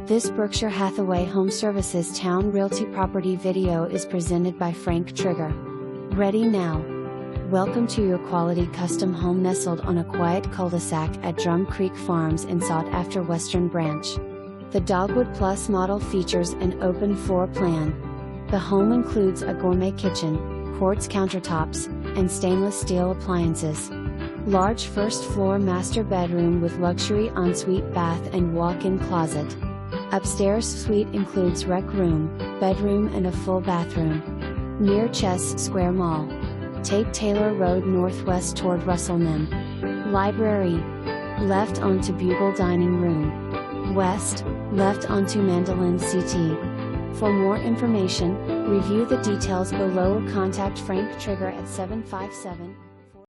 This Berkshire Hathaway Home Services Towne Realty property video is presented by Trygar. Ready now. Welcome to your quality custom home nestled on a quiet cul-de-sac at Drum Creek Farms in sought-after Western Branch. The Dogwood Plus model features an open floor plan. The home includes a gourmet kitchen, quartz countertops, and stainless steel appliances. Large first-floor master bedroom with luxury ensuite bath and walk-in closet. Upstairs suite includes rec room, bedroom and a full bathroom. Near Chess Square Mall. Take Taylor Road northwest toward Russell Mem. Library. Left onto Bugle Dining Room. West, left onto Mandolin Ct. For more information, review the details below or contact Trygar at 757